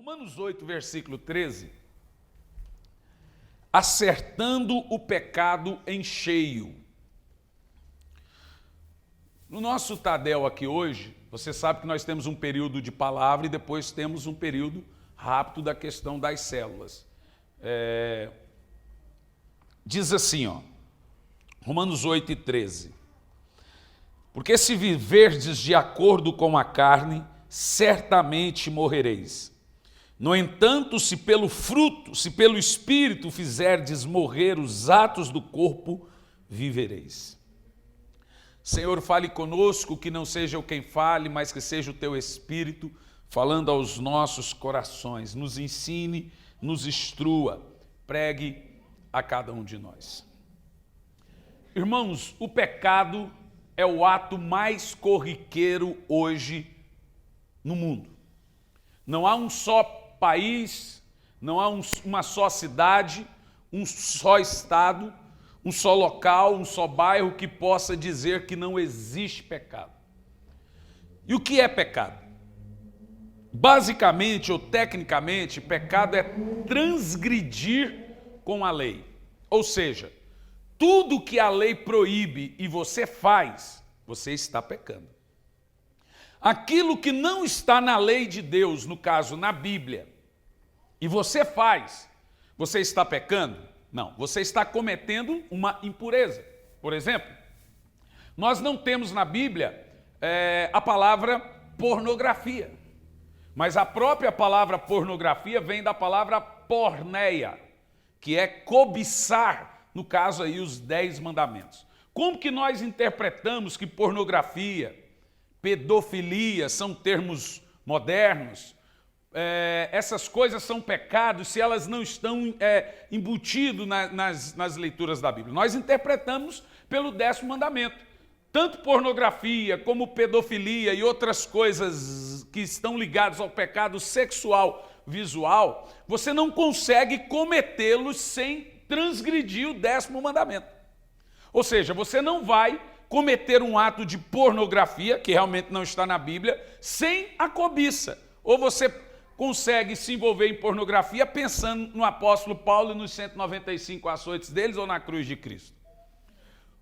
Romanos 8, versículo 13. Acertando o pecado em cheio. No nosso Tadel aqui hoje, você sabe que nós temos um período de palavra e depois temos um período rápido da questão das células. Diz assim, Romanos 8 e 13. Porque se viverdes de acordo com a carne, certamente morrereis. No entanto, se pelo fruto, se pelo Espírito fizerdes morrer os atos do corpo, vivereis. Senhor, fale conosco, que não seja eu quem fale, mas que seja o Teu Espírito falando aos nossos corações. Nos ensine, nos instrua, pregue a cada um de nós. Irmãos, o pecado é o ato mais corriqueiro hoje no mundo. Não há um só país, não há uma só cidade, um só estado, um só local, um só bairro que possa dizer que não existe pecado. E o que é pecado? Basicamente ou tecnicamente, pecado é transgredir com a lei. Ou seja, tudo que a lei proíbe e você faz, você está pecando. Aquilo que não está na lei de Deus, no caso na Bíblia, e você faz, você está pecando? Não, você está cometendo uma impureza. Por exemplo, nós não temos na Bíblia a palavra pornografia, mas a própria palavra pornografia vem da palavra porneia, que é cobiçar, no caso aí os 10 mandamentos. Como que nós interpretamos que pornografia, pedofilia são termos modernos? Essas coisas são pecados se elas não estão embutidas nas leituras da Bíblia. Nós interpretamos pelo 10º mandamento. Tanto pornografia como pedofilia e outras coisas que estão ligadas ao pecado sexual visual, você não consegue cometê-los sem transgredir o 10º mandamento. Ou seja, você não vai cometer um ato de pornografia, que realmente não está na Bíblia, sem a cobiça. Ou você consegue se envolver em pornografia pensando no apóstolo Paulo e nos 195 açoites deles ou na cruz de Cristo.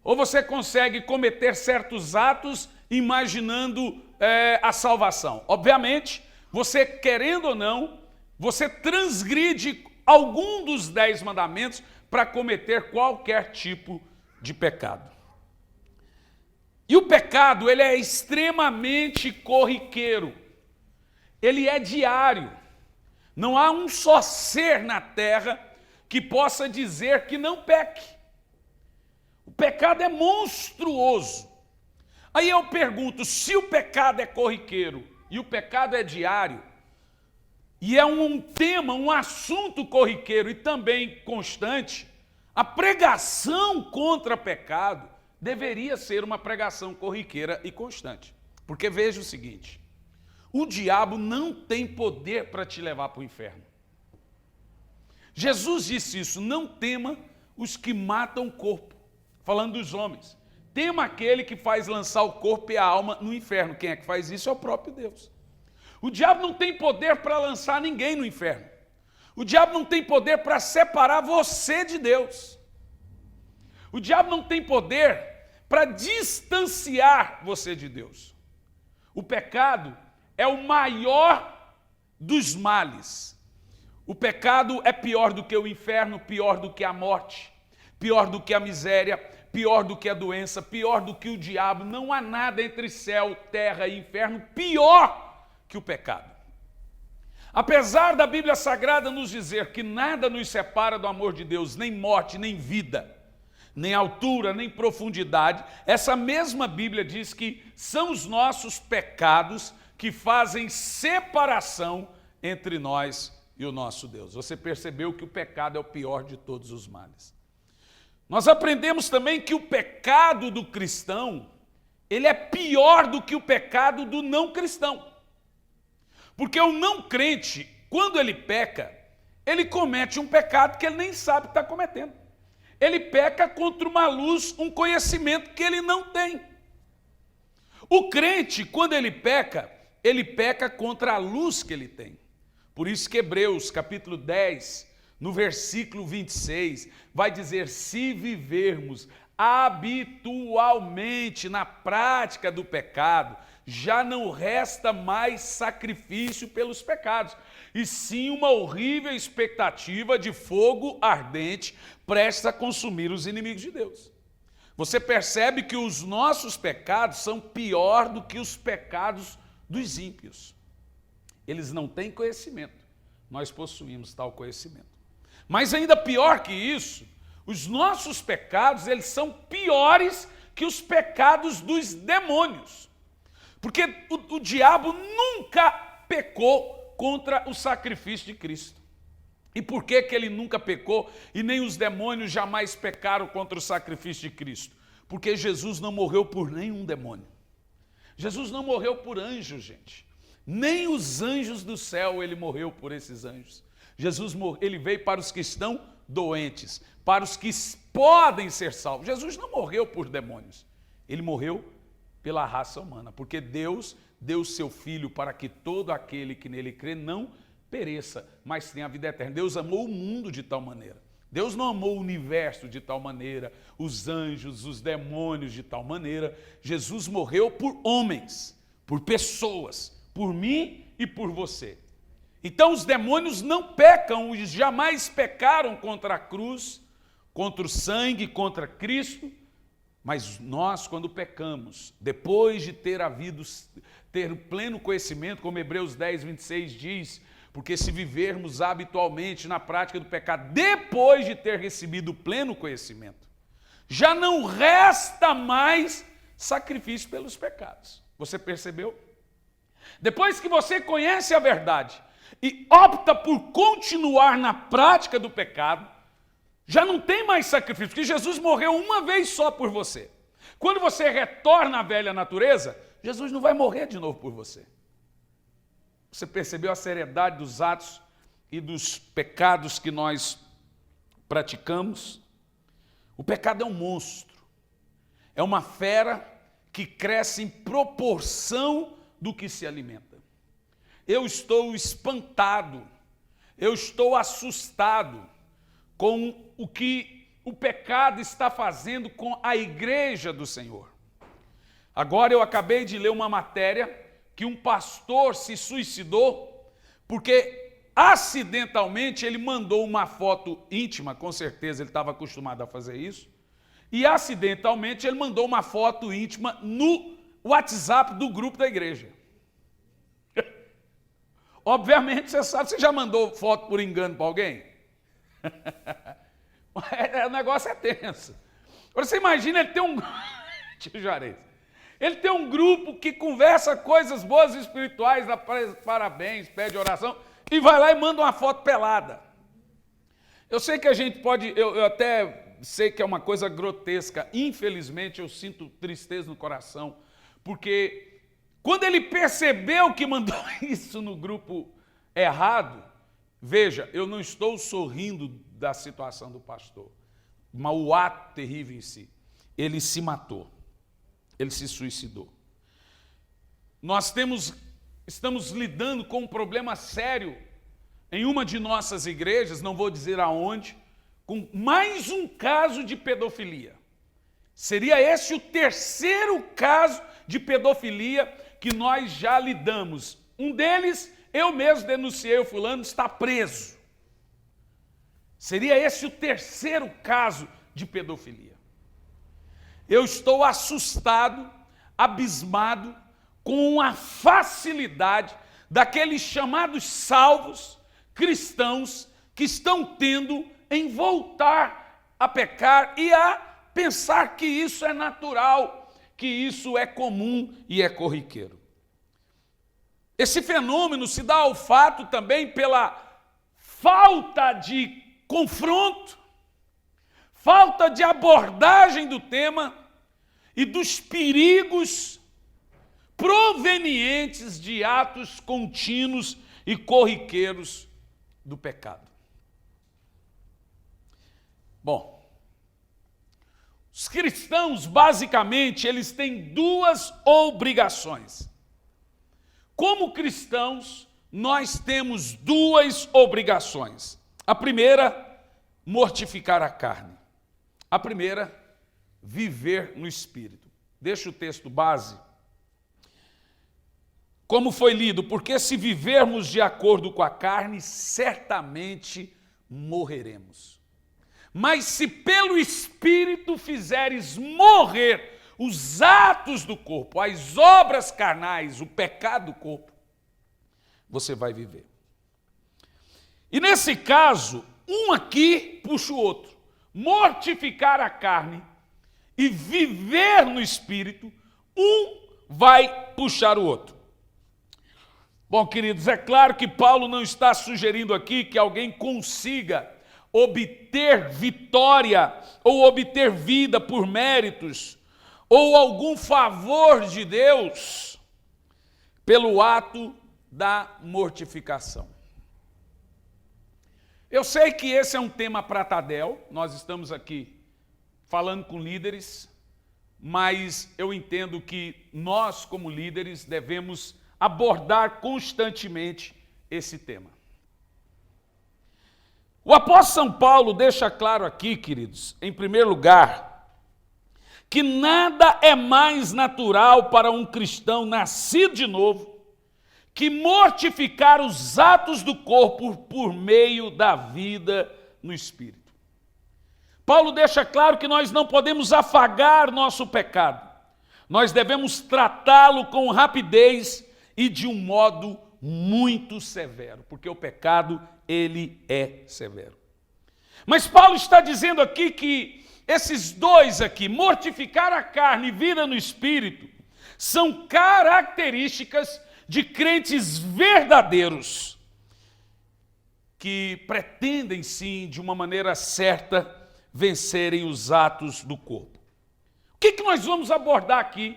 Ou você consegue cometer certos atos imaginando a salvação. Obviamente, você querendo ou não, você transgride algum dos 10 mandamentos para cometer qualquer tipo de pecado. E o pecado, ele é extremamente corriqueiro. Ele é diário. Não há um só ser na terra que possa dizer que não peque. O pecado é monstruoso. Aí eu pergunto, se o pecado é corriqueiro e o pecado é diário, e é um tema, um assunto corriqueiro e também constante, a pregação contra pecado deveria ser uma pregação corriqueira e constante. Porque veja o seguinte, o diabo não tem poder para te levar para o inferno. Jesus disse isso, não tema os que matam o corpo, falando dos homens. Tema aquele que faz lançar o corpo e a alma no inferno. Quem é que faz isso? É o próprio Deus. O diabo não tem poder para lançar ninguém no inferno. O diabo não tem poder para separar você de Deus. O diabo não tem poder para distanciar você de Deus. O pecado é o maior dos males. O pecado é pior do que o inferno, pior do que a morte, pior do que a miséria, pior do que a doença, pior do que o diabo. Não há nada entre céu, terra e inferno pior que o pecado. Apesar da Bíblia Sagrada nos dizer que nada nos separa do amor de Deus, nem morte, nem vida, nem altura, nem profundidade, essa mesma Bíblia diz que são os nossos pecados que fazem separação entre nós e o nosso Deus. Você percebeu que o pecado é o pior de todos os males. Nós aprendemos também que o pecado do cristão, ele é pior do que o pecado do não cristão. Porque o não crente, quando ele peca, ele comete um pecado que ele nem sabe que está cometendo. Ele peca contra uma luz, um conhecimento que ele não tem. O crente, quando ele peca contra a luz que ele tem. Por isso que Hebreus, capítulo 10, no versículo 26, vai dizer: se vivermos habitualmente na prática do pecado, já não resta mais sacrifício pelos pecados, e sim uma horrível expectativa de fogo ardente prestes a consumir os inimigos de Deus. Você percebe que os nossos pecados são pior do que os pecados dos ímpios. Eles não têm conhecimento, nós possuímos tal conhecimento. Mas ainda pior que isso, os nossos pecados, eles são piores que os pecados dos demônios. Porque o diabo nunca pecou contra o sacrifício de Cristo. E por que ele nunca pecou e nem os demônios jamais pecaram contra o sacrifício de Cristo? Porque Jesus não morreu por nenhum demônio. Jesus não morreu por anjos, gente. Nem os anjos do céu ele morreu por esses anjos. Jesus ele veio para os que estão doentes, para os que podem ser salvos. Jesus não morreu por demônios. Ele morreu pela raça humana, porque Deus deu o seu Filho para que todo aquele que nele crê não pereça, mas tenha a vida eterna. Deus amou o mundo de tal maneira. Deus não amou o universo de tal maneira, os anjos, os demônios de tal maneira. Jesus morreu por homens, por pessoas, por mim e por você. Então os demônios não pecam, jamais pecaram contra a cruz, contra o sangue, contra Cristo. Mas nós, quando pecamos, depois de ter pleno conhecimento, como Hebreus 10, 26 diz, porque se vivermos habitualmente na prática do pecado, depois de ter recebido o pleno conhecimento, já não resta mais sacrifício pelos pecados. Você percebeu? Depois que você conhece a verdade e opta por continuar na prática do pecado, já não tem mais sacrifício, porque Jesus morreu uma vez só por você. Quando você retorna à velha natureza, Jesus não vai morrer de novo por você. Você percebeu a seriedade dos atos e dos pecados que nós praticamos? O pecado é um monstro, é uma fera que cresce em proporção do que se alimenta. Eu estou espantado, eu estou assustado com o que o pecado está fazendo com a igreja do Senhor. Agora eu acabei de ler uma matéria que um pastor se suicidou porque acidentalmente ele mandou uma foto íntima, com certeza ele estava acostumado a fazer isso, e acidentalmente ele mandou uma foto íntima no WhatsApp do grupo da igreja. Obviamente, você sabe, você já mandou foto por engano para alguém? O negócio é tenso. Agora você imagina ele ter um... Ele tem um grupo que conversa coisas boas e espirituais, dá parabéns, pede oração, e vai lá e manda uma foto pelada. Eu sei que a gente pode... Eu até sei que é uma coisa grotesca. Infelizmente, eu sinto tristeza no coração, porque quando ele percebeu que mandou isso no grupo errado, veja, eu não estou sorrindo da situação do pastor, mas o ato terrível em si. Ele se matou, ele se suicidou. Nós estamos lidando com um problema sério em uma de nossas igrejas, não vou dizer aonde, com mais um caso de pedofilia. Seria esse o terceiro caso de pedofilia que nós já lidamos. Um deles, eu mesmo denunciei, o fulano está preso. Seria esse o terceiro caso de pedofilia. Eu estou assustado, abismado, com a facilidade daqueles chamados salvos cristãos que estão tendo em voltar a pecar e a pensar que isso é natural, que isso é comum e é corriqueiro. Esse fenômeno se dá ao fato também pela falta de confronto, falta de abordagem do tema e dos perigos provenientes de atos contínuos e corriqueiros do pecado. Bom, os cristãos, basicamente, eles têm duas obrigações. Como cristãos, nós temos duas obrigações. A primeira, mortificar a carne. A primeira, viver no Espírito. Deixa o texto base. Como foi lido, porque se vivermos de acordo com a carne, certamente morreremos. Mas se pelo Espírito fizeres morrer os atos do corpo, as obras carnais, o pecado do corpo, você vai viver. E nesse caso, um aqui puxa o outro. Mortificar a carne e viver no Espírito, um vai puxar o outro. Bom, queridos, é claro que Paulo não está sugerindo aqui que alguém consiga obter vitória ou obter vida por méritos ou algum favor de Deus pelo ato da mortificação. Eu sei que esse é um tema para Tadel, nós estamos aqui falando com líderes, mas eu entendo que nós, como líderes, devemos abordar constantemente esse tema. O apóstolo São Paulo deixa claro aqui, queridos, em primeiro lugar, que nada é mais natural para um cristão nascido de novo que mortificar os atos do corpo por meio da vida no Espírito. Paulo deixa claro que nós não podemos afagar nosso pecado. Nós devemos tratá-lo com rapidez e de um modo muito severo, porque o pecado, ele é severo. Mas Paulo está dizendo aqui que esses dois aqui, mortificar a carne e vida no Espírito, são características de crentes verdadeiros, que pretendem sim, de uma maneira certa, vencerem os atos do corpo. O que nós vamos abordar aqui,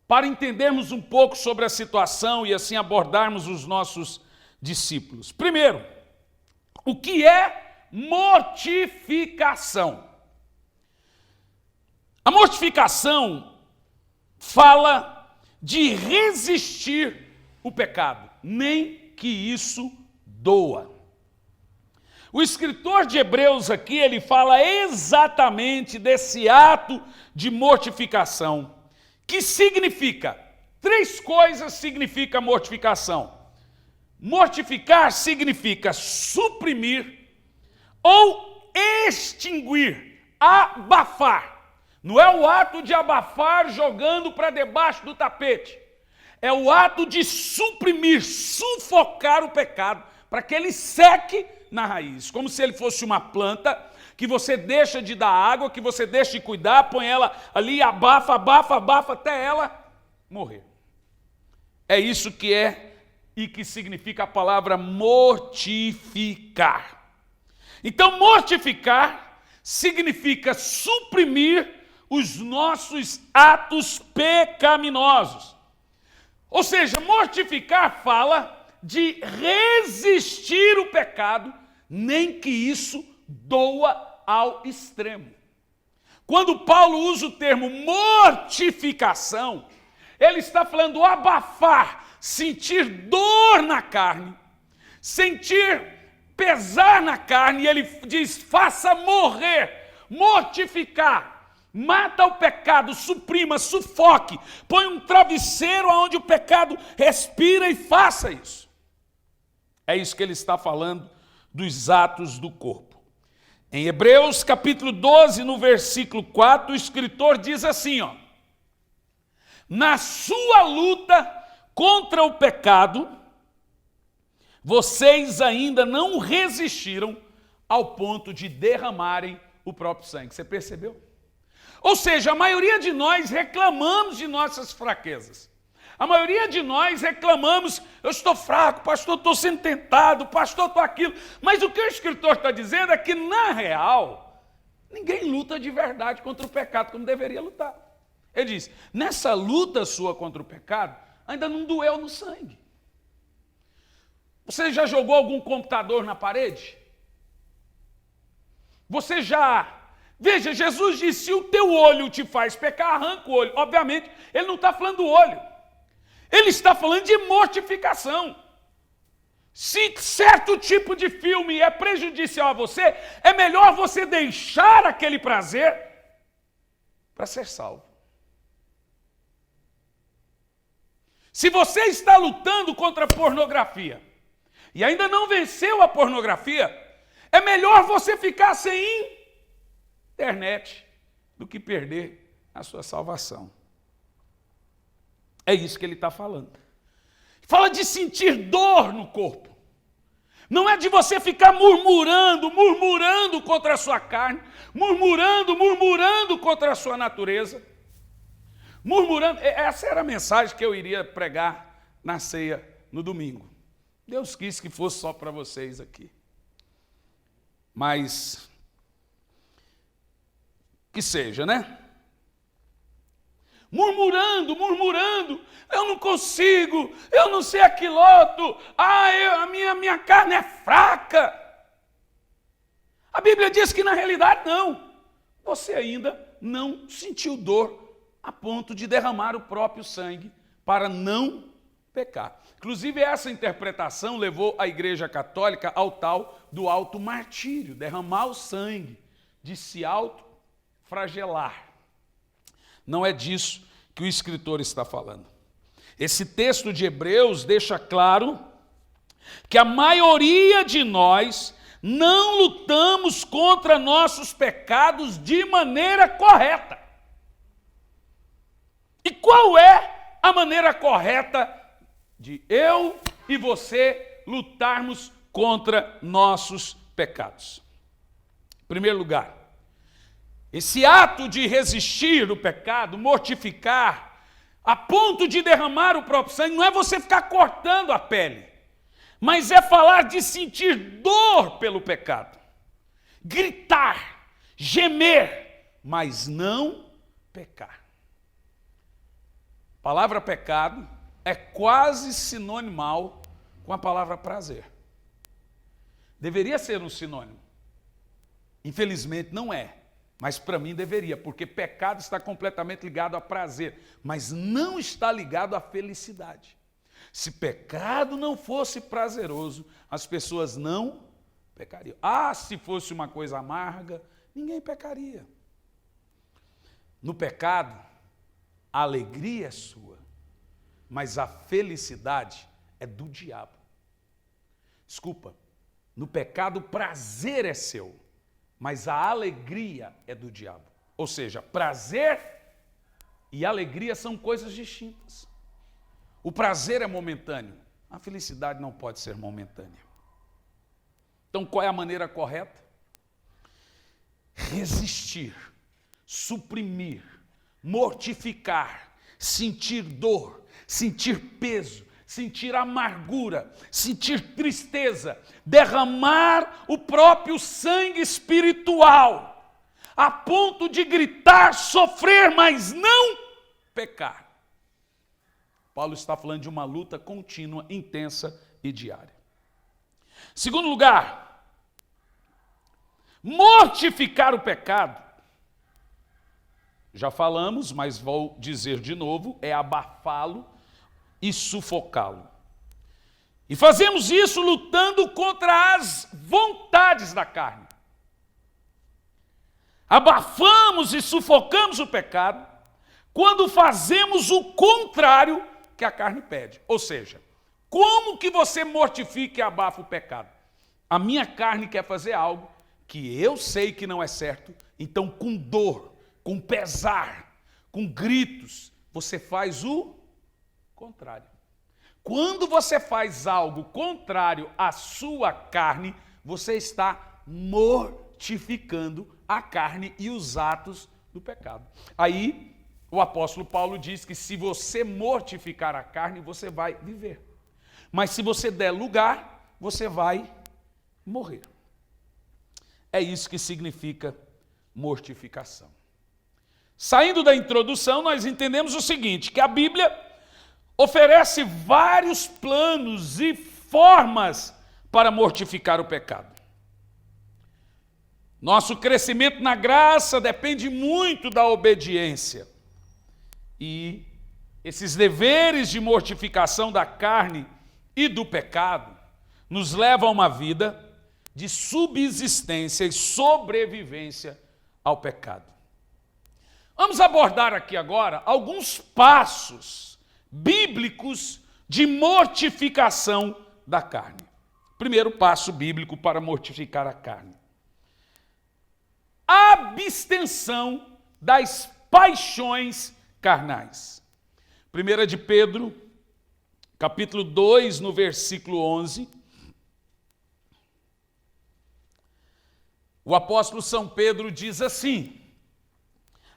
para entendermos um pouco sobre a situação e assim abordarmos os nossos discípulos? Primeiro, o que é mortificação? A mortificação fala de resistir o pecado, nem que isso doa. O escritor de Hebreus aqui, ele fala exatamente desse ato de mortificação, que significa, três coisas significa mortificação. Mortificar significa suprimir ou extinguir, abafar. Não é o ato de abafar jogando para debaixo do tapete. É o ato de suprimir, sufocar o pecado, para que ele seque na raiz. Como se ele fosse uma planta que você deixa de dar água, que você deixa de cuidar, põe ela ali, abafa, abafa, abafa, até ela morrer. É isso que é e que significa a palavra mortificar. Então, mortificar significa suprimir os nossos atos pecaminosos. Ou seja, mortificar fala de resistir o pecado, nem que isso doa ao extremo. Quando Paulo usa o termo mortificação, ele está falando abafar, sentir dor na carne, sentir pesar na carne, e ele diz, faça morrer, mortificar. Mata o pecado, suprima, sufoque, põe um travesseiro onde o pecado respira e faça isso. É isso que ele está falando dos atos do corpo. Em Hebreus capítulo 12, no versículo 4, o escritor diz assim, ó: na sua luta contra o pecado, vocês ainda não resistiram ao ponto de derramarem o próprio sangue. Você percebeu? Ou seja, a maioria de nós reclamamos de nossas fraquezas. A maioria de nós reclamamos, eu estou fraco, pastor, estou sendo tentado, pastor, estou aquilo. Mas o que o escritor está dizendo é que, na real, ninguém luta de verdade contra o pecado como deveria lutar. Ele diz, nessa luta sua contra o pecado, ainda não doeu no sangue. Você já jogou algum computador na parede? Você já... Veja, Jesus disse, se o teu olho te faz pecar, arranca o olho. Obviamente, ele não está falando do olho. Ele está falando de mortificação. Se certo tipo de filme é prejudicial a você, é melhor você deixar aquele prazer para ser salvo. Se você está lutando contra a pornografia e ainda não venceu a pornografia, é melhor você ficar sem internet do que perder a sua salvação. É isso que ele está falando. Fala de sentir dor no corpo. Não é de você ficar murmurando contra a sua carne, murmurando contra a sua natureza. Murmurando. Essa era a mensagem que eu iria pregar na ceia no domingo. Deus quis que fosse só para vocês aqui. Mas que seja, né? Murmurando, eu não consigo, eu não sei aquiloto, a minha carne é fraca. A Bíblia diz que na realidade não. Você ainda não sentiu dor a ponto de derramar o próprio sangue para não pecar. Inclusive essa interpretação levou a Igreja Católica ao tal do automartírio, derramar o sangue, de se autoflagelar. Não é disso que o escritor está falando. Esse texto de Hebreus deixa claro que a maioria de nós não lutamos contra nossos pecados de maneira correta. E qual é a maneira correta de eu e você lutarmos contra nossos pecados? Em primeiro lugar, esse ato de resistir o pecado, mortificar, a ponto de derramar o próprio sangue, não é você ficar cortando a pele, mas é falar de sentir dor pelo pecado, gritar, gemer, mas não pecar. A palavra pecado é quase sinonimal com a palavra prazer. Deveria ser um sinônimo. Infelizmente não é. Mas para mim deveria, porque pecado está completamente ligado a prazer, mas não está ligado à felicidade. Se pecado não fosse prazeroso, as pessoas não pecariam. Se fosse uma coisa amarga, ninguém pecaria. No pecado, a alegria é sua, mas a felicidade é do diabo. Desculpa, no pecado o prazer é seu, mas a alegria é do diabo. Ou seja, prazer e alegria são coisas distintas. O prazer é momentâneo, a felicidade não pode ser momentânea. Então, qual é a maneira correta? Resistir, suprimir, mortificar, sentir dor, sentir peso, sentir amargura, sentir tristeza, derramar o próprio sangue espiritual, a ponto de gritar, sofrer, mas não pecar. Paulo está falando de uma luta contínua, intensa e diária. Segundo lugar, mortificar o pecado. Já falamos, mas vou dizer de novo, é abafá-lo e sufocá-lo. E fazemos isso lutando contra as vontades da carne. Abafamos e sufocamos o pecado quando fazemos o contrário que a carne pede. Ou seja, como que você mortifica e abafa o pecado? A minha carne quer fazer algo que eu sei que não é certo, então com dor, com pesar, com gritos, você faz o contrário. Quando você faz algo contrário à sua carne, você está mortificando a carne e os atos do pecado. Aí, o apóstolo Paulo diz que se você mortificar a carne, você vai viver. Mas se você der lugar, você vai morrer. É isso que significa mortificação. Saindo da introdução, nós entendemos o seguinte, que a Bíblia oferece vários planos e formas para mortificar o pecado. Nosso crescimento na graça depende muito da obediência. E esses deveres de mortificação da carne e do pecado nos leva a uma vida de subsistência e sobrevivência ao pecado. Vamos abordar aqui agora alguns passos bíblicos de mortificação da carne. Primeiro passo bíblico para mortificar a carne: abstenção das paixões carnais. 1 de Pedro, capítulo 2, no versículo 11. O apóstolo São Pedro diz assim: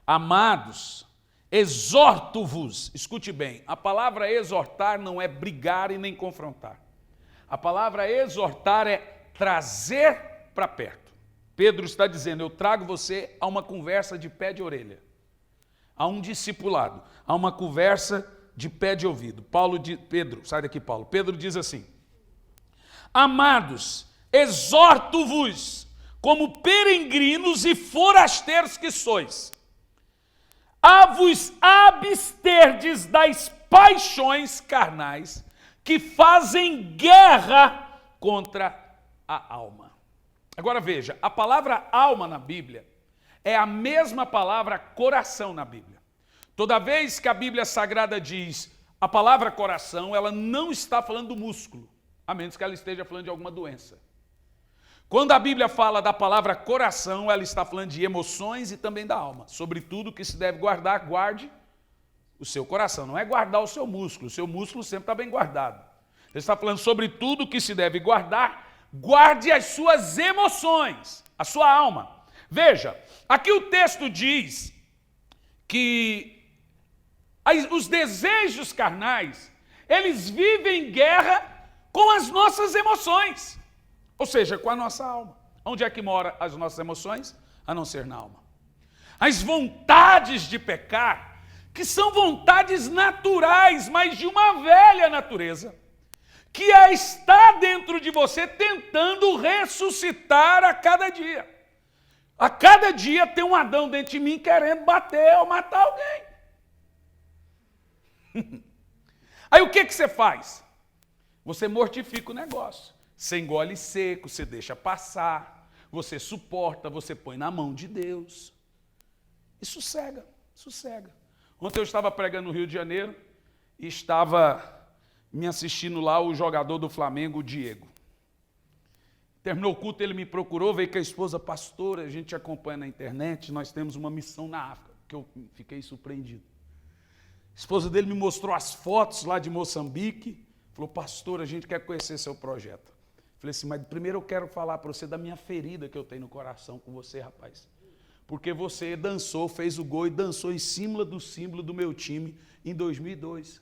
amados, exorto-vos. Escute bem, a palavra exortar não é brigar e nem confrontar. A palavra exortar é trazer para perto. Pedro está dizendo: eu trago você a uma conversa de pé de orelha, a um discipulado, a uma conversa de pé de ouvido. Pedro, sai daqui, Paulo. Pedro diz assim: amados, exorto-vos, como peregrinos e forasteiros que sois, a vos absterdes das paixões carnais que fazem guerra contra a alma. Agora veja, a palavra alma na Bíblia é a mesma palavra coração na Bíblia. Toda vez que a Bíblia Sagrada diz a palavra coração, ela não está falando do músculo, a menos que ela esteja falando de alguma doença. Quando a Bíblia fala da palavra coração, ela está falando de emoções e também da alma. Sobretudo que se deve guardar, guarde o seu coração. Não é guardar o seu músculo sempre está bem guardado. Ele está falando sobre tudo que se deve guardar, guarde as suas emoções, a sua alma. Veja, aqui o texto diz que os desejos carnais, eles vivem em guerra com as nossas emoções. Ou seja, com a nossa alma. Onde é que moram as nossas emoções? A não ser na alma. As vontades de pecar, que são vontades naturais, mas de uma velha natureza, que está dentro de você tentando ressuscitar a cada dia. A cada dia tem um Adão dentro de mim querendo bater ou matar alguém. Aí o que você faz? Você mortifica o negócio. Você engole seco, você deixa passar, você suporta, você põe na mão de Deus. E sossega, sossega. Ontem eu estava pregando no Rio de Janeiro e estava me assistindo lá o jogador do Flamengo, o Diego. Terminou o culto, ele me procurou, veio com a esposa pastora, a gente acompanha na internet, nós temos uma missão na África, que eu fiquei surpreendido. A esposa dele me mostrou as fotos lá de Moçambique, falou: pastor, a gente quer conhecer seu projeto. Falei assim: mas primeiro eu quero falar para você da minha ferida que eu tenho no coração com você, rapaz. Porque você dançou, fez o gol e dançou em cima do símbolo do meu time em 2002.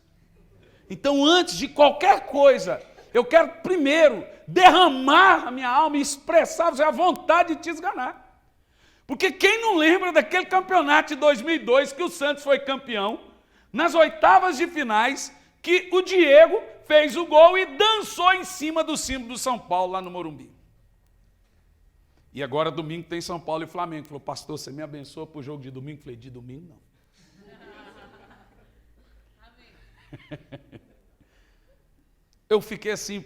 Então, antes de qualquer coisa, eu quero primeiro derramar a minha alma e expressar a vontade de te esganar. Porque quem não lembra daquele campeonato de 2002 que o Santos foi campeão, nas oitavas de finais, que o Diego fez o gol e dançou em cima do símbolo do São Paulo, lá no Morumbi. E agora domingo tem São Paulo e Flamengo. Falou: pastor, você me abençoa para o jogo de domingo? Falei: de domingo não. Eu fiquei assim,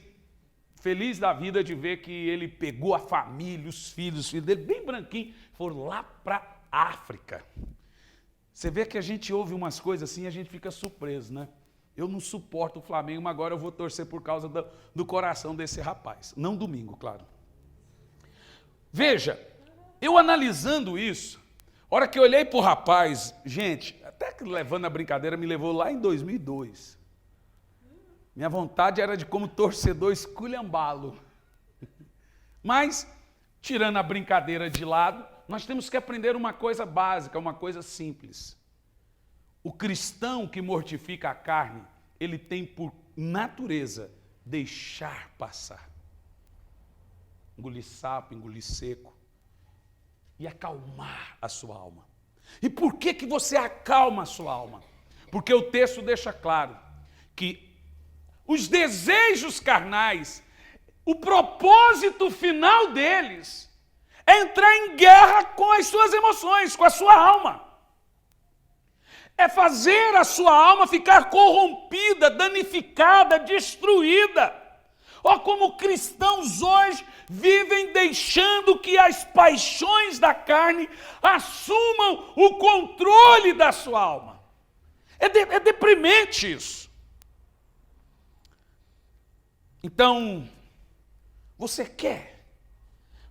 feliz da vida de ver que ele pegou a família, os filhos dele, bem branquinho, foram lá para a África. Você vê que a gente ouve umas coisas assim e a gente fica surpreso, né? Eu não suporto o Flamengo, mas agora eu vou torcer por causa do coração desse rapaz. Não domingo, claro. Veja, eu analisando isso, a hora que eu olhei para o rapaz, gente, até que levando a brincadeira, me levou lá em 2002. Minha vontade era de, como torcedor, esculhambá-lo. Mas, tirando a brincadeira de lado, nós temos que aprender uma coisa básica, uma coisa simples. O cristão que mortifica a carne, ele tem por natureza deixar passar. Engolir sapo, engolir seco e acalmar a sua alma. E por que você acalma a sua alma? Porque o texto deixa claro que os desejos carnais, o propósito final deles é entrar em guerra com as suas emoções, com a sua alma. É fazer a sua alma ficar corrompida, danificada, destruída. Ó, como cristãos hoje vivem deixando que as paixões da carne assumam o controle da sua alma. É deprimente isso. Então, você quer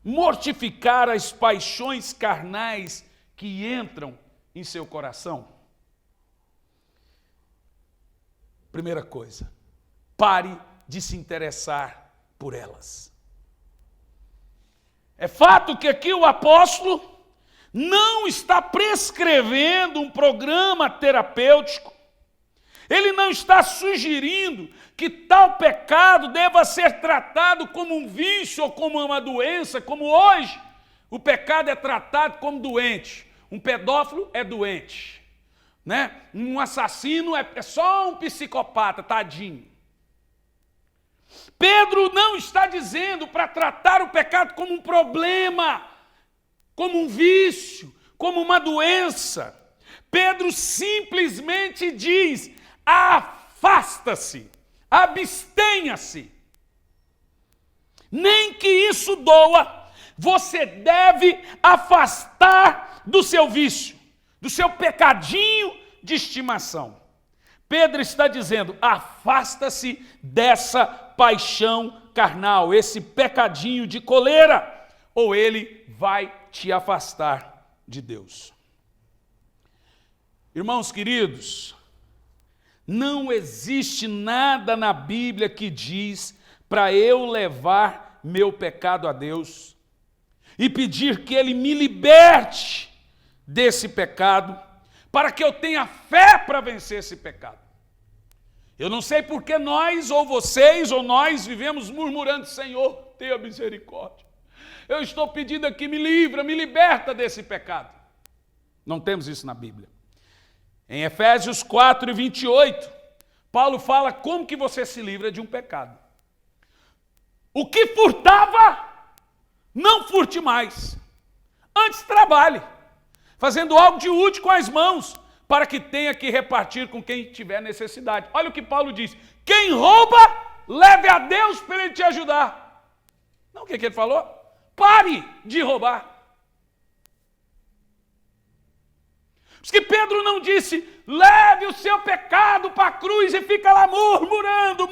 mortificar as paixões carnais que entram em seu coração? Primeira coisa, pare de se interessar por elas. É fato que aqui o apóstolo não está prescrevendo um programa terapêutico. Ele não está sugerindo que tal pecado deva ser tratado como um vício ou como uma doença, como hoje o pecado é tratado como doente. Um pedófilo é doente, né? Um assassino é só um psicopata, tadinho. Pedro não está dizendo para tratar o pecado como um problema, como um vício, como uma doença. Pedro simplesmente diz: afasta-se, abstenha-se. Nem que isso doa, você deve afastar do seu vício, do seu pecadinho de estimação. Pedro está dizendo: afasta-se dessa paixão carnal, esse pecadinho de coleira, ou ele vai te afastar de Deus. Irmãos queridos, não existe nada na Bíblia que diz para eu levar meu pecado a Deus e pedir que Ele me liberte desse pecado, para que eu tenha fé para vencer esse pecado. Eu não sei por que nós, ou vocês, ou nós vivemos murmurando: Senhor, tenha misericórdia. Eu estou pedindo aqui, me livra, me liberta desse pecado. Não temos isso na Bíblia. Em Efésios 4:28, Paulo fala como que você se livra de um pecado. O que furtava, não furte mais. Antes trabalhe, fazendo algo de útil com as mãos, para que tenha que repartir com quem tiver necessidade. Olha o que Paulo diz: quem rouba, leve a Deus para Ele te ajudar. Não, o que ele falou? Pare de roubar. Por isso que Pedro não disse: leve o seu pecado para a cruz e fica lá murmurando.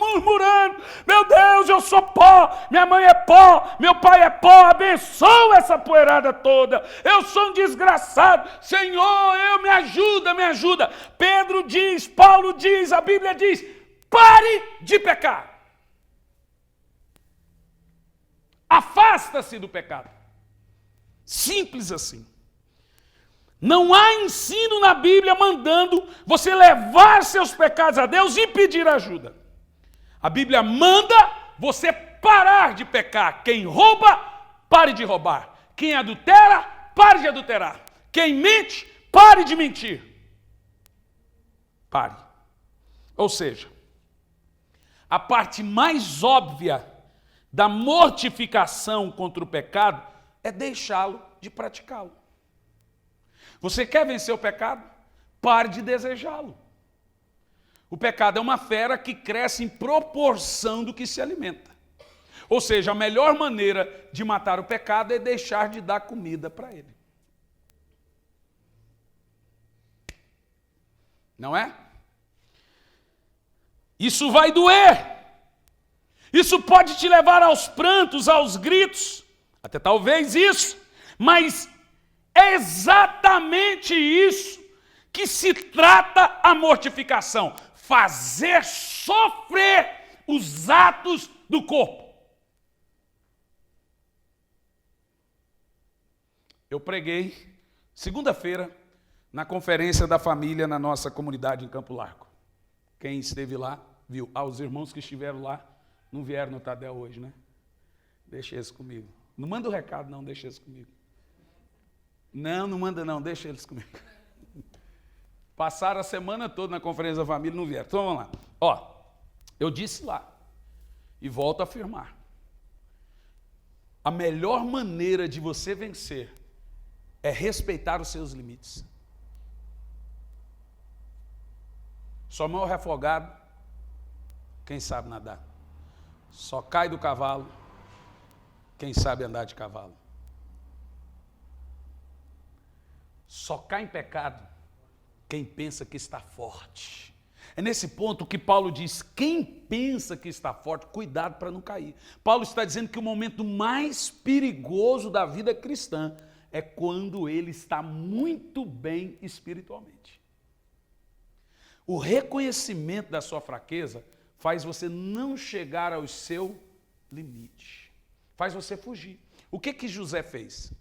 Meu Deus, eu sou pó, minha mãe é pó, meu pai é pó, abençoa essa poeirada toda. Eu sou um desgraçado, Senhor, me ajuda. Pedro diz, Paulo diz, a Bíblia diz: pare de pecar. Afasta-se do pecado. Simples assim. Não há ensino na Bíblia mandando você levar seus pecados a Deus e pedir ajuda. A Bíblia manda você parar de pecar. Quem rouba, pare de roubar. Quem adultera, pare de adulterar. Quem mente, pare de mentir. Pare. Ou seja, a parte mais óbvia da mortificação contra o pecado é deixá-lo de praticá-lo. Você quer vencer o pecado? Pare de desejá-lo. O pecado é uma fera que cresce em proporção do que se alimenta. Ou seja, a melhor maneira de matar o pecado é deixar de dar comida para ele. Não é? Isso vai doer. Isso pode te levar aos prantos, aos gritos, até talvez isso, mas é exatamente isso que se trata a mortificação: fazer sofrer os atos do corpo. Eu preguei segunda-feira na conferência da família na nossa comunidade em Campo Largo. Quem esteve lá viu. Os irmãos que estiveram lá não vieram no Tadel hoje, né? Deixa eles comigo. Não manda o recado, não, deixa eles comigo. Não manda não, deixa eles comigo. Passaram a semana toda na conferência da família e não vieram. Então vamos lá. Eu disse lá, e volto a afirmar: a melhor maneira de você vencer é respeitar os seus limites. Só morre afogado quem sabe nadar. Só cai do cavalo quem sabe andar de cavalo. Só cai em pecado quem pensa que está forte. É nesse ponto que Paulo diz, quem pensa que está forte, cuidado para não cair. Paulo está dizendo que o momento mais perigoso da vida cristã é quando ele está muito bem espiritualmente. O reconhecimento da sua fraqueza faz você não chegar ao seu limite. Faz você fugir. O que José fez?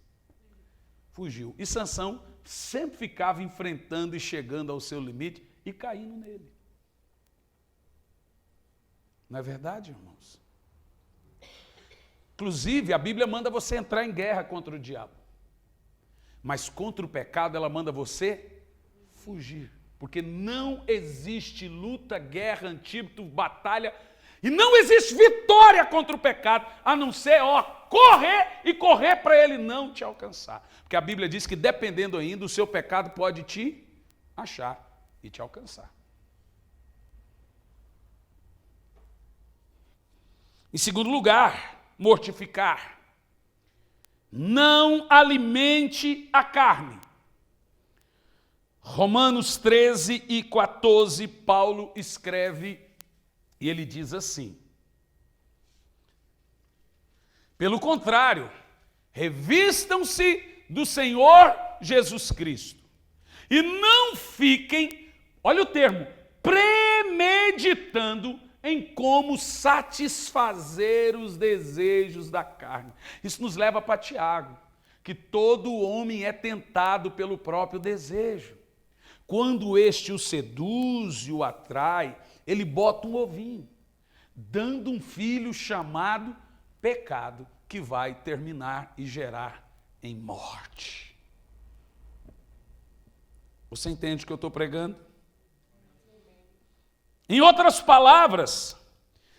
Fugiu. E Sansão sempre ficava enfrentando e chegando ao seu limite e caindo nele. Não é verdade, irmãos? Inclusive, a Bíblia manda você entrar em guerra contra o diabo. Mas contra o pecado, ela manda você fugir. Porque não existe luta, guerra, antídoto, batalha, e não existe vitória contra o pecado, a não ser, correr e correr para ele não te alcançar. Porque a Bíblia diz que, dependendo ainda, o seu pecado pode te achar e te alcançar. Em segundo lugar, mortificar. Não alimente a carne. Romanos 13 e 14, Paulo escreve e ele diz assim: pelo contrário, revistam-se do Senhor Jesus Cristo e não fiquem, olha o termo, premeditando em como satisfazer os desejos da carne. Isso nos leva para Tiago, que todo homem é tentado pelo próprio desejo. Quando este o seduz e o atrai, ele bota um ovinho, dando um filho chamado pecado, que vai terminar e gerar em morte. Você entende o que eu estou pregando? Em outras palavras,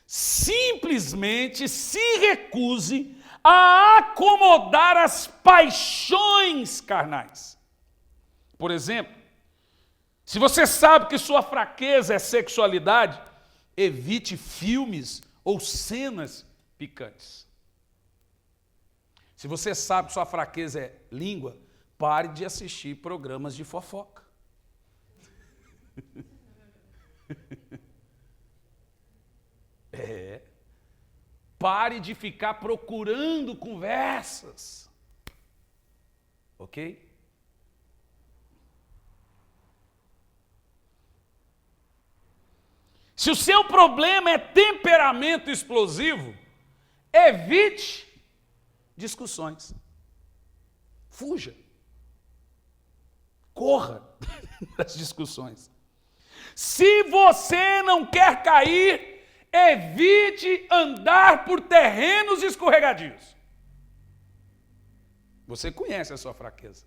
simplesmente se recuse a acomodar as paixões carnais. Por exemplo, se você sabe que sua fraqueza é sexualidade, evite filmes ou cenas picantes. Se você sabe que sua fraqueza é língua, pare de assistir programas de fofoca. Pare de ficar procurando conversas. Ok? Se o seu problema é temperamento explosivo, evite discussões. Fuja. Corra das discussões. Se você não quer cair, evite andar por terrenos escorregadios. Você conhece a sua fraqueza.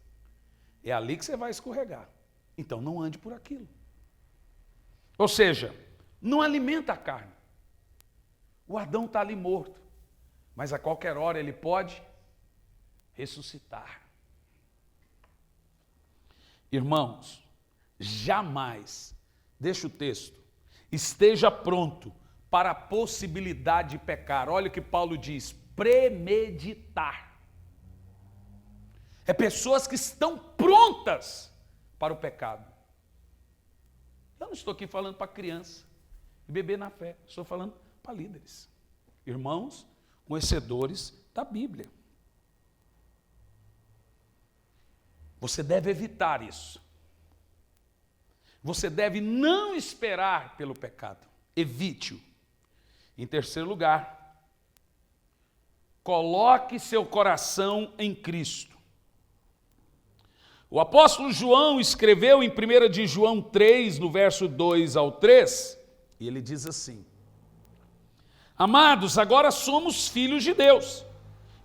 É ali que você vai escorregar. Então não ande por aquilo. Ou seja, não alimenta a carne. O Adão está ali morto, mas a qualquer hora ele pode ressuscitar. Irmãos, jamais, deixa o texto, esteja pronto para a possibilidade de pecar. Olha o que Paulo diz, premeditar. É pessoas que estão prontas para o pecado. Eu não estou aqui falando para criança e bebê na fé, estou falando para líderes, irmãos conhecedores da Bíblia. Você deve evitar isso. Você deve não esperar pelo pecado. Evite-o. Em terceiro lugar, coloque seu coração em Cristo. O apóstolo João escreveu em 1 de João 3, no verso 2 ao 3, e ele diz assim: amados, agora somos filhos de Deus,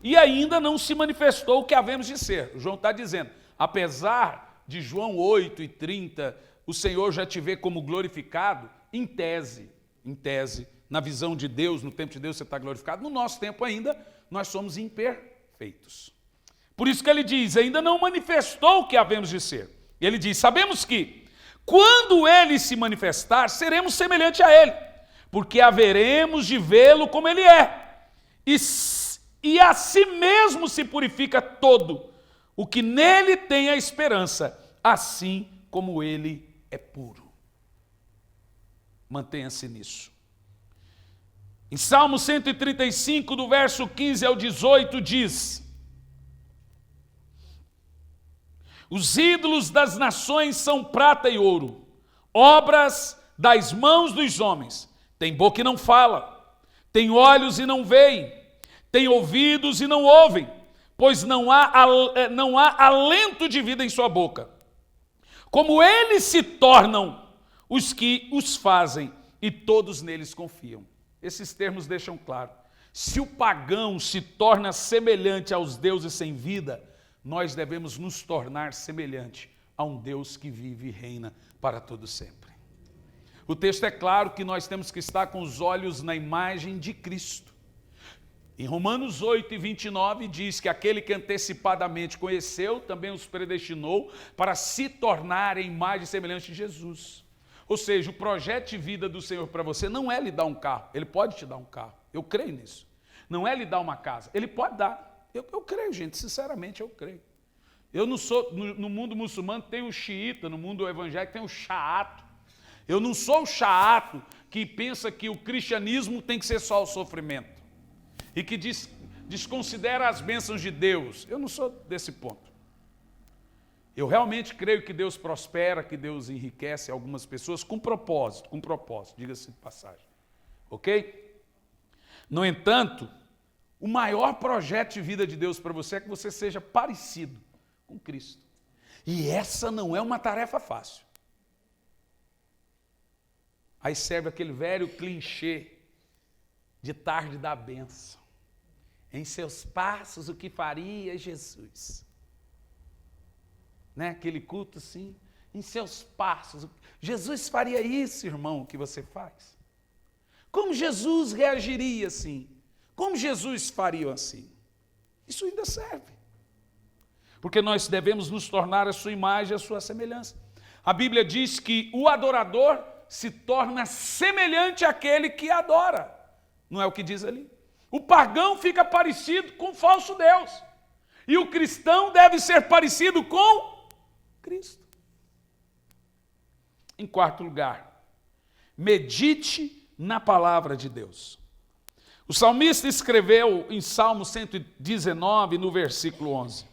e ainda não se manifestou o que havemos de ser. O João está dizendo, apesar de João 8 e 30, o Senhor já te vê como glorificado, em tese, na visão de Deus, no tempo de Deus você está glorificado, no nosso tempo ainda, nós somos imperfeitos. Por isso que ele diz, ainda não manifestou o que havemos de ser. E ele diz, sabemos que, quando ele se manifestar, seremos semelhantes a ele, porque haveremos de vê-lo como ele é. E a si mesmo se purifica todo o que nele tem a esperança, assim como ele é puro. Mantenha-se nisso. Em Salmo 135, do verso 15 ao 18, diz: os ídolos das nações são prata e ouro, obras das mãos dos homens. Tem boca e não fala, tem olhos e não veem, tem ouvidos e não ouvem, pois não há alento de vida em sua boca. Como eles se tornam os que os fazem, e todos neles confiam. Esses termos deixam claro: se o pagão se torna semelhante aos deuses sem vida, nós devemos nos tornar semelhante a um Deus que vive e reina para todo sempre. O texto é claro que nós temos que estar com os olhos na imagem de Cristo. Em Romanos 8:29 diz que aquele que antecipadamente conheceu, também os predestinou para se tornar em imagem e semelhança de Jesus. Ou seja, o projeto de vida do Senhor para você não é lhe dar um carro. Ele pode te dar um carro, eu creio nisso. Não é lhe dar uma casa, ele pode dar. Eu creio, gente, sinceramente eu creio. Eu não sou, no mundo muçulmano tem o xiita, no mundo evangélico tem o xaato. Eu não sou o xaato que pensa que o cristianismo tem que ser só o sofrimento e que desconsidera as bênçãos de Deus. Eu não sou desse ponto. Eu realmente creio que Deus prospera, que Deus enriquece algumas pessoas com propósito, diga-se de passagem. Ok? No entanto, o maior projeto de vida de Deus para você é que você seja parecido com Cristo. E essa não é uma tarefa fácil. Aí serve aquele velho clichê de tarde da bênção. Em seus passos, o que faria Jesus? Né? Aquele culto assim, em seus passos. Jesus faria isso, irmão, o que você faz? Como Jesus reagiria assim? Como Jesus faria assim? Isso ainda serve. Porque nós devemos nos tornar a sua imagem, a sua semelhança. A Bíblia diz que o adorador se torna semelhante àquele que adora. Não é o que diz ali? O pagão fica parecido com o falso Deus. E o cristão deve ser parecido com Cristo. Em quarto lugar, medite na palavra de Deus. O salmista escreveu em Salmo 119, no versículo 11: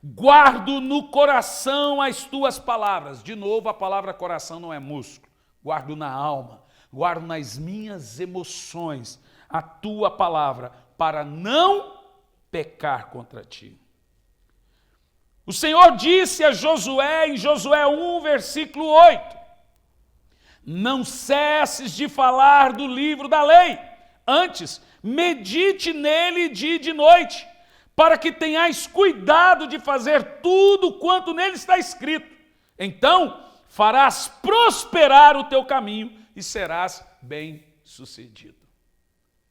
guardo no coração as tuas palavras. De novo, a palavra coração não é músculo. Guardo na alma, guardo nas minhas emoções a tua palavra, para não pecar contra ti. O Senhor disse a Josué, em Josué 1, versículo 8, não cesses de falar do livro da lei, antes medite nele dia e de noite, para que tenhais cuidado de fazer tudo quanto nele está escrito. Então farás prosperar o teu caminho e serás bem-sucedido.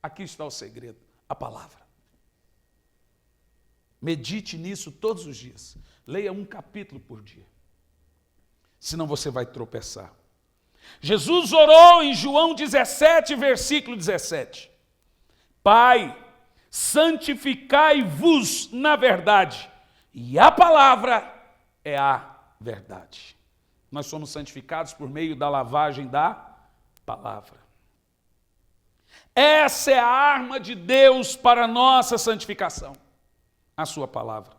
Aqui está o segredo, a palavra. Medite nisso todos os dias. Leia um capítulo por dia. Senão você vai tropeçar. Jesus orou em João 17, versículo 17. Pai, santificai-vos na verdade, e a palavra é a verdade. Nós somos santificados por meio da lavagem da palavra. Essa é a arma de Deus para a nossa santificação, a sua palavra.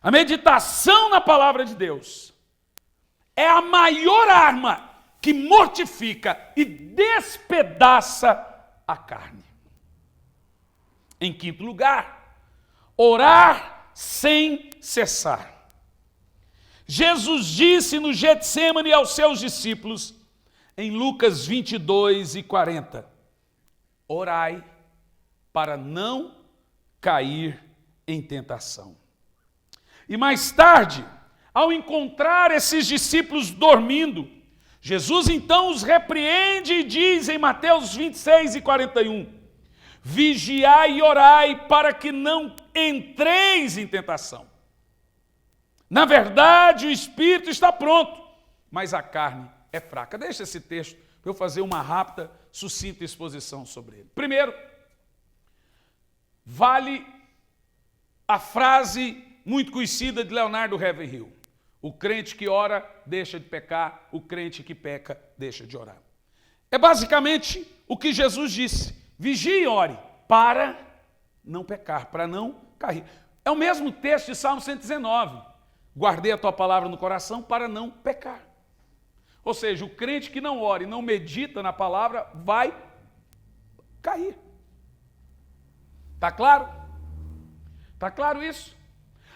A meditação na palavra de Deus é a maior arma que mortifica e despedaça a carne. Em quinto lugar, orar sem cessar. Jesus disse no Getsêmani aos seus discípulos, em Lucas 22:40, orai para não cair em tentação. E mais tarde, ao encontrar esses discípulos dormindo, Jesus então os repreende e diz em Mateus 26:41, vigiai e orai para que não entreis em tentação. Na verdade, o espírito está pronto, mas a carne é fraca. Deixa esse texto, para eu fazer uma rápida, sucinta exposição sobre ele. Primeiro, vale a frase muito conhecida de Leonardo Ravenhill: o crente que ora deixa de pecar, o crente que peca deixa de orar. É basicamente o que Jesus disse: vigie e ore para não pecar, para não cair. É o mesmo texto de Salmo 119. Guardei a tua palavra no coração para não pecar. Ou seja, o crente que não ora e não medita na palavra vai cair. Está claro? Está claro isso?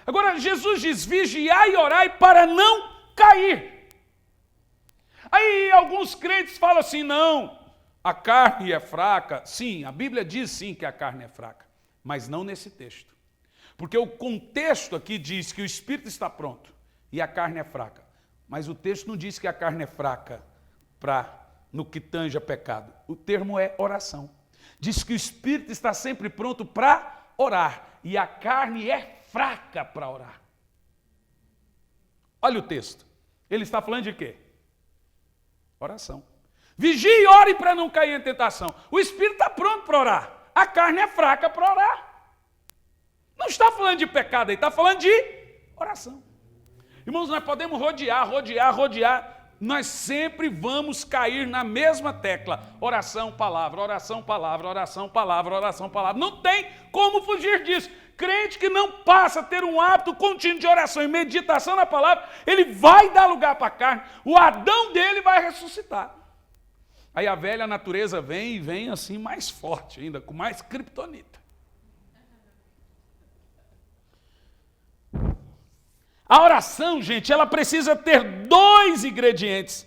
Agora, Jesus diz: vigiai e orai para não cair. Aí alguns crentes falam assim: não, a carne é fraca. Sim, a Bíblia diz sim que a carne é fraca, mas não nesse texto. Porque o contexto aqui diz que o espírito está pronto e a carne é fraca. Mas o texto não diz que a carne é fraca no que tange a pecado. O termo é oração. Diz que o espírito está sempre pronto para orar e a carne é fraca para orar. Olha o texto. Ele está falando de quê? Oração. Vigie e ore para não cair em tentação. O espírito está pronto para orar. A carne é fraca para orar. Não está falando de pecado aí, está falando de oração. Irmãos, nós podemos rodear. Nós sempre vamos cair na mesma tecla. Oração, palavra, oração, palavra, oração, palavra, oração, palavra. Não tem como fugir disso. Crente que não passa a ter um hábito contínuo de oração e meditação na palavra, ele vai dar lugar para a carne. O Adão dele vai ressuscitar. Aí a velha natureza vem e vem assim mais forte ainda, com mais criptonita. A oração, gente, ela precisa ter 2 ingredientes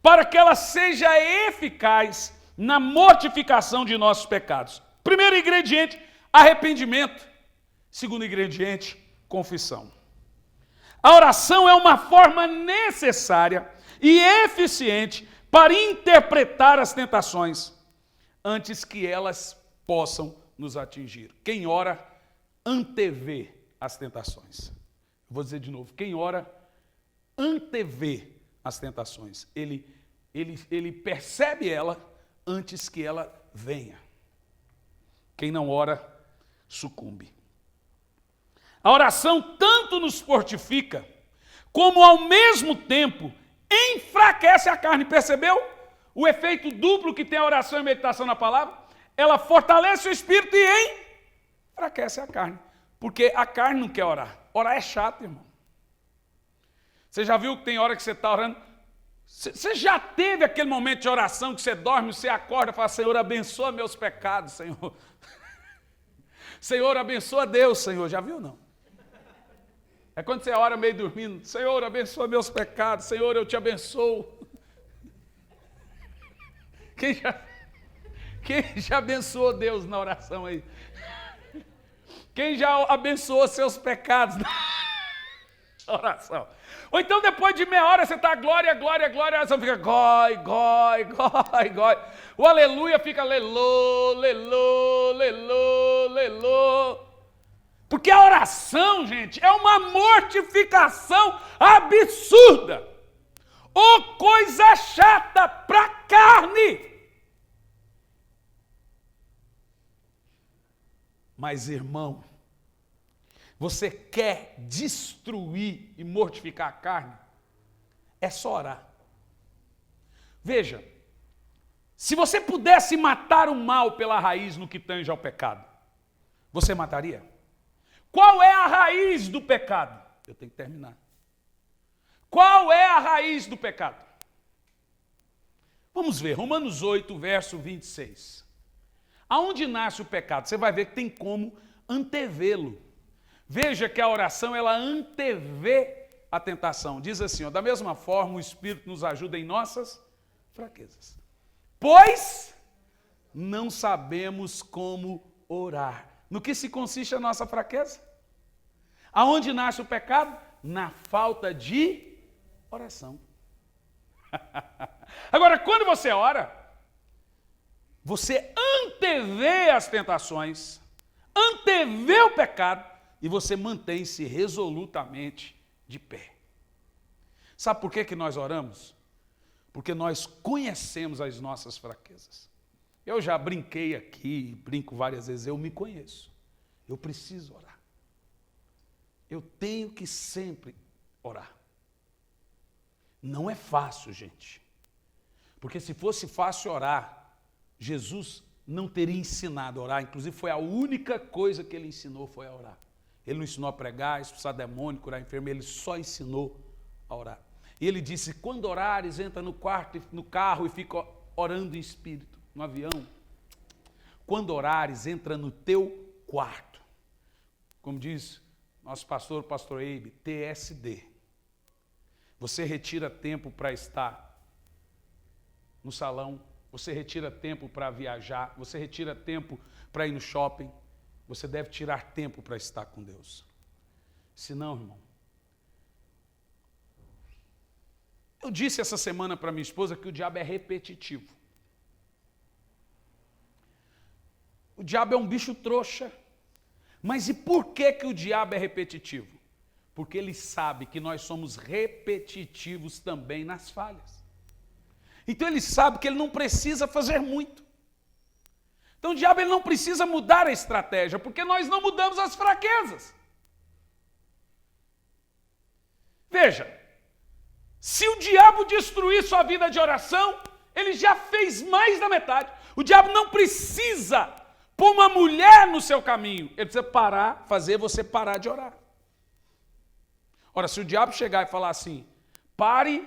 para que ela seja eficaz na mortificação de nossos pecados. Primeiro ingrediente, arrependimento. Segundo ingrediente, confissão. A oração é uma forma necessária e eficiente para interpretar as tentações antes que elas possam nos atingir. Quem ora antevê as tentações. Vou dizer de novo: quem ora antevê as tentações. Ele percebe ela antes que ela venha. Quem não ora sucumbe. A oração tanto nos fortifica, como ao mesmo tempo enfraquece a carne. Percebeu o efeito duplo que tem a oração e a meditação na palavra? Ela fortalece o espírito e enfraquece a carne. Porque a carne não quer orar. Orar é chato, irmão. Você já viu que tem hora que você está orando? Você já teve aquele momento de oração que você dorme, você acorda e fala: Senhor, abençoa meus pecados, Senhor. Senhor, abençoa Deus, Senhor. Já viu, não? É quando você ora meio dormindo: Senhor, abençoa meus pecados, Senhor, eu te abençoo. Quem já abençoou Deus na oração aí? Quem já abençoou seus pecados na oração? Ou então depois de meia hora você está glória, glória, glória, a oração fica gói, gói, gói, gói. O aleluia fica lelô, lelô, lelô, lelô. Porque a oração, gente, é uma mortificação absurda. Ô coisa chata pra carne. Mas, irmão, você quer destruir e mortificar a carne? É só orar. Veja, se você pudesse matar o mal pela raiz no que tange ao pecado, você mataria? Qual é a raiz do pecado? Eu tenho que terminar. Qual é a raiz do pecado? Vamos ver, Romanos 8, verso 26. Aonde nasce o pecado? Você vai ver que tem como antevê-lo. Veja que a oração, ela antevê a tentação. Diz assim, ó: da mesma forma o Espírito nos ajuda em nossas fraquezas. Pois não sabemos como orar. No que se consiste a nossa fraqueza? Aonde nasce o pecado? Na falta de oração. Agora, quando você ora, você antevê as tentações, antevê o pecado e você mantém-se resolutamente de pé. Sabe por que nós oramos? Porque nós conhecemos as nossas fraquezas. Eu já brinquei aqui, brinco várias vezes, eu me conheço. Eu preciso orar. Eu tenho que sempre orar. Não é fácil, gente. Porque se fosse fácil orar, Jesus não teria ensinado a orar. Inclusive foi a única coisa que ele ensinou foi a orar. Ele não ensinou a pregar, expulsar demônio, curar enfermo, ele só ensinou a orar. E ele disse, quando orares, entra no quarto, no carro e fica orando em espírito, no avião. Quando orares, entra no teu quarto. Como diz nosso pastor, o pastor Eibe, TSD. Você retira tempo para estar no salão, você retira tempo para viajar, você retira tempo para ir no shopping. Você deve tirar tempo para estar com Deus. Senão, irmão, eu disse essa semana para minha esposa que o diabo é repetitivo. O diabo é um bicho trouxa. Mas e por que o diabo é repetitivo? Porque ele sabe que nós somos repetitivos também nas falhas. Então ele sabe que ele não precisa fazer muito. Então o diabo ele não precisa mudar a estratégia, porque nós não mudamos as fraquezas. Veja, se o diabo destruir sua vida de oração, ele já fez mais da metade. O diabo não precisa pôr uma mulher no seu caminho. Ele precisa parar, fazer você parar de orar. Ora, se o diabo chegar e falar assim, pare,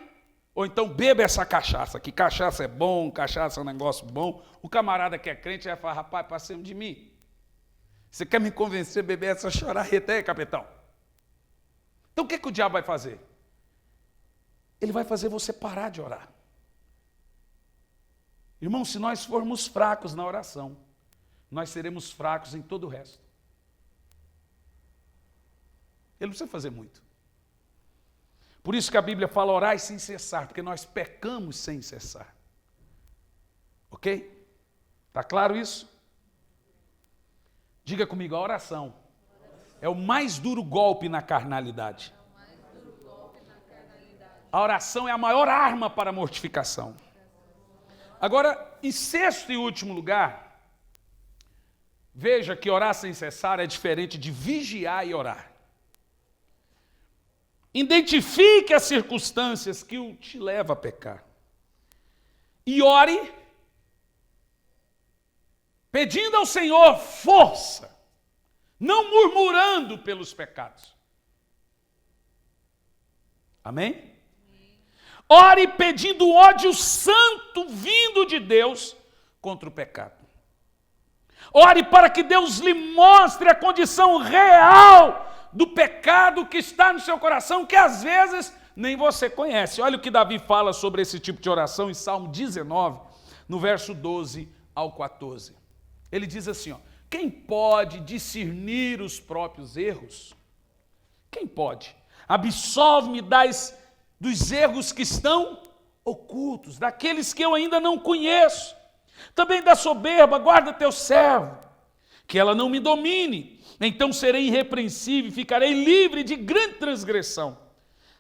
ou então beba essa cachaça, que cachaça é bom, cachaça é um negócio bom, o camarada que é crente vai falar, rapaz, para cima de mim. Você quer me convencer a beber essa chorarreta aí, capitão? Então o que o diabo vai fazer? Ele vai fazer você parar de orar. Irmão, se nós formos fracos na oração, nós seremos fracos em todo o resto. Ele não precisa fazer muito. Por isso que a Bíblia fala orai sem cessar, porque nós pecamos sem cessar. Ok? Está claro isso? Diga comigo, a oração é o mais duro golpe na carnalidade. A oração é a maior arma para a mortificação. Agora, em sexto e último lugar, veja que orar sem cessar é diferente de vigiar e orar. Identifique as circunstâncias que te levam a pecar. E ore, pedindo ao Senhor força, não murmurando pelos pecados. Amém? Ore pedindo ódio santo vindo de Deus contra o pecado. Ore para que Deus lhe mostre a condição real do pecado que está no seu coração, que às vezes nem você conhece. Olha o que Davi fala sobre esse tipo de oração em Salmo 19, no verso 12 ao 14. Ele diz assim, ó, quem pode discernir os próprios erros? Quem pode? Absolve-me dos erros que estão ocultos, daqueles que eu ainda não conheço. Também da soberba, guarda teu servo, que ela não me domine. Então serei irrepreensível e ficarei livre de grande transgressão.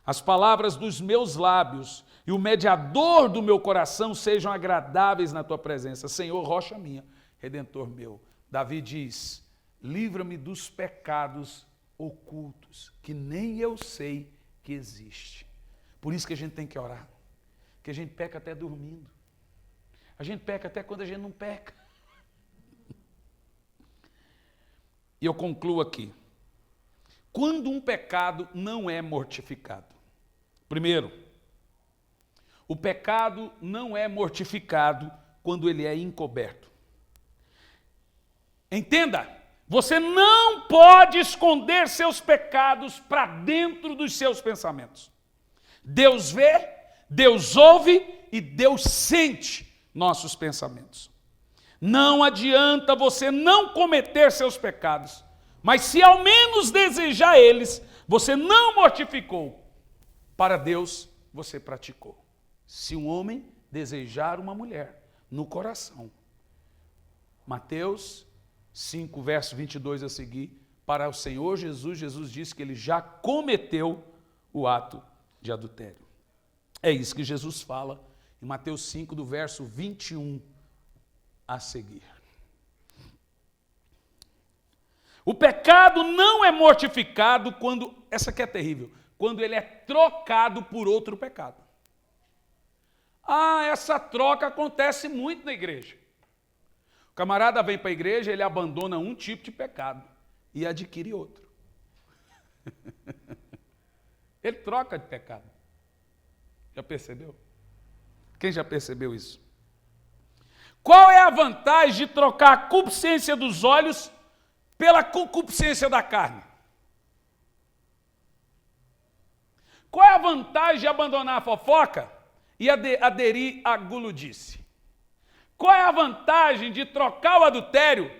As palavras dos meus lábios e o mediador do meu coração sejam agradáveis na tua presença. Senhor, rocha minha, Redentor meu. Davi diz, livra-me dos pecados ocultos, que nem eu sei que existe. Por isso que a gente tem que orar. Que a gente peca até dormindo. A gente peca até quando a gente não peca. E eu concluo aqui. Quando um pecado não é mortificado. Primeiro, o pecado não é mortificado quando ele é encoberto. Entenda, você não pode esconder seus pecados para dentro dos seus pensamentos. Deus vê, Deus ouve e Deus sente nossos pensamentos. Não adianta você não cometer seus pecados, mas se ao menos desejar eles, você não mortificou. Para Deus, você praticou. Se um homem desejar uma mulher no coração, Mateus 5, verso 22 a seguir, para o Senhor Jesus, Jesus disse que ele já cometeu o ato de adultério. É isso que Jesus fala em Mateus 5, do verso 21 a seguir. O pecado não é mortificado quando, essa aqui é terrível, quando ele é trocado por outro pecado. Essa troca acontece muito na igreja. O camarada vem para a igreja, ele abandona um tipo de pecado e adquire outro. Ele troca de pecado. Já percebeu? Quem já percebeu isso? Qual é a vantagem de trocar a concupiscência dos olhos pela concupiscência da carne? Qual é a vantagem de abandonar a fofoca e aderir à guludice? Qual é a vantagem de trocar o adultério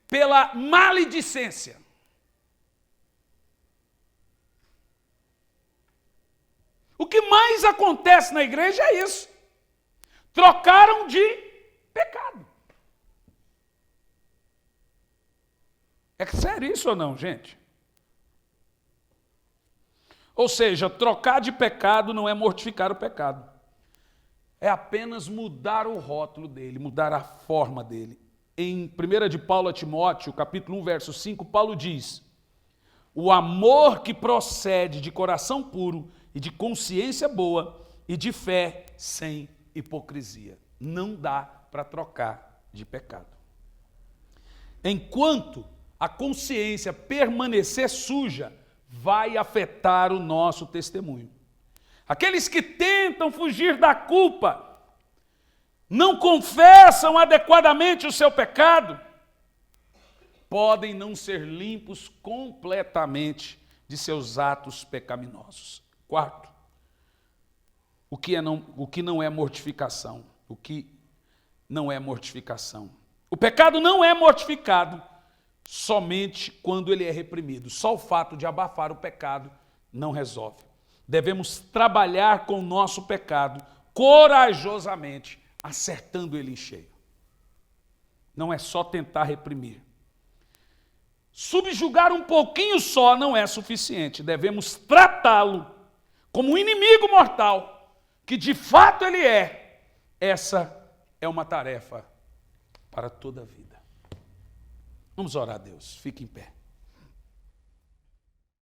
pela maledicência? O que mais acontece na igreja é isso. Trocaram de pecado. É sério isso ou não, gente? Ou seja, trocar de pecado não é mortificar o pecado. É apenas mudar o rótulo dele, mudar a forma dele. Em 1 de Paulo a Timóteo, capítulo 1, verso 5, Paulo diz: o amor que procede de coração puro e de consciência boa e de fé sem hipocrisia. Não dá para trocar de pecado. Enquanto a consciência permanecer suja, vai afetar o nosso testemunho. Aqueles que tentam fugir da culpa, não confessam adequadamente o seu pecado, podem não ser limpos completamente de seus atos pecaminosos. Quarto, o que não é mortificação? O que não é mortificação? O pecado não é mortificado somente quando ele é reprimido. Só o fato de abafar o pecado não resolve. Devemos trabalhar com o nosso pecado corajosamente, acertando ele em cheio. Não é só tentar reprimir. Subjugar um pouquinho só não é suficiente. Devemos tratá-lo como um inimigo mortal, que de fato ele é. Essa é uma tarefa para toda a vida. Vamos orar a Deus. Fique em pé.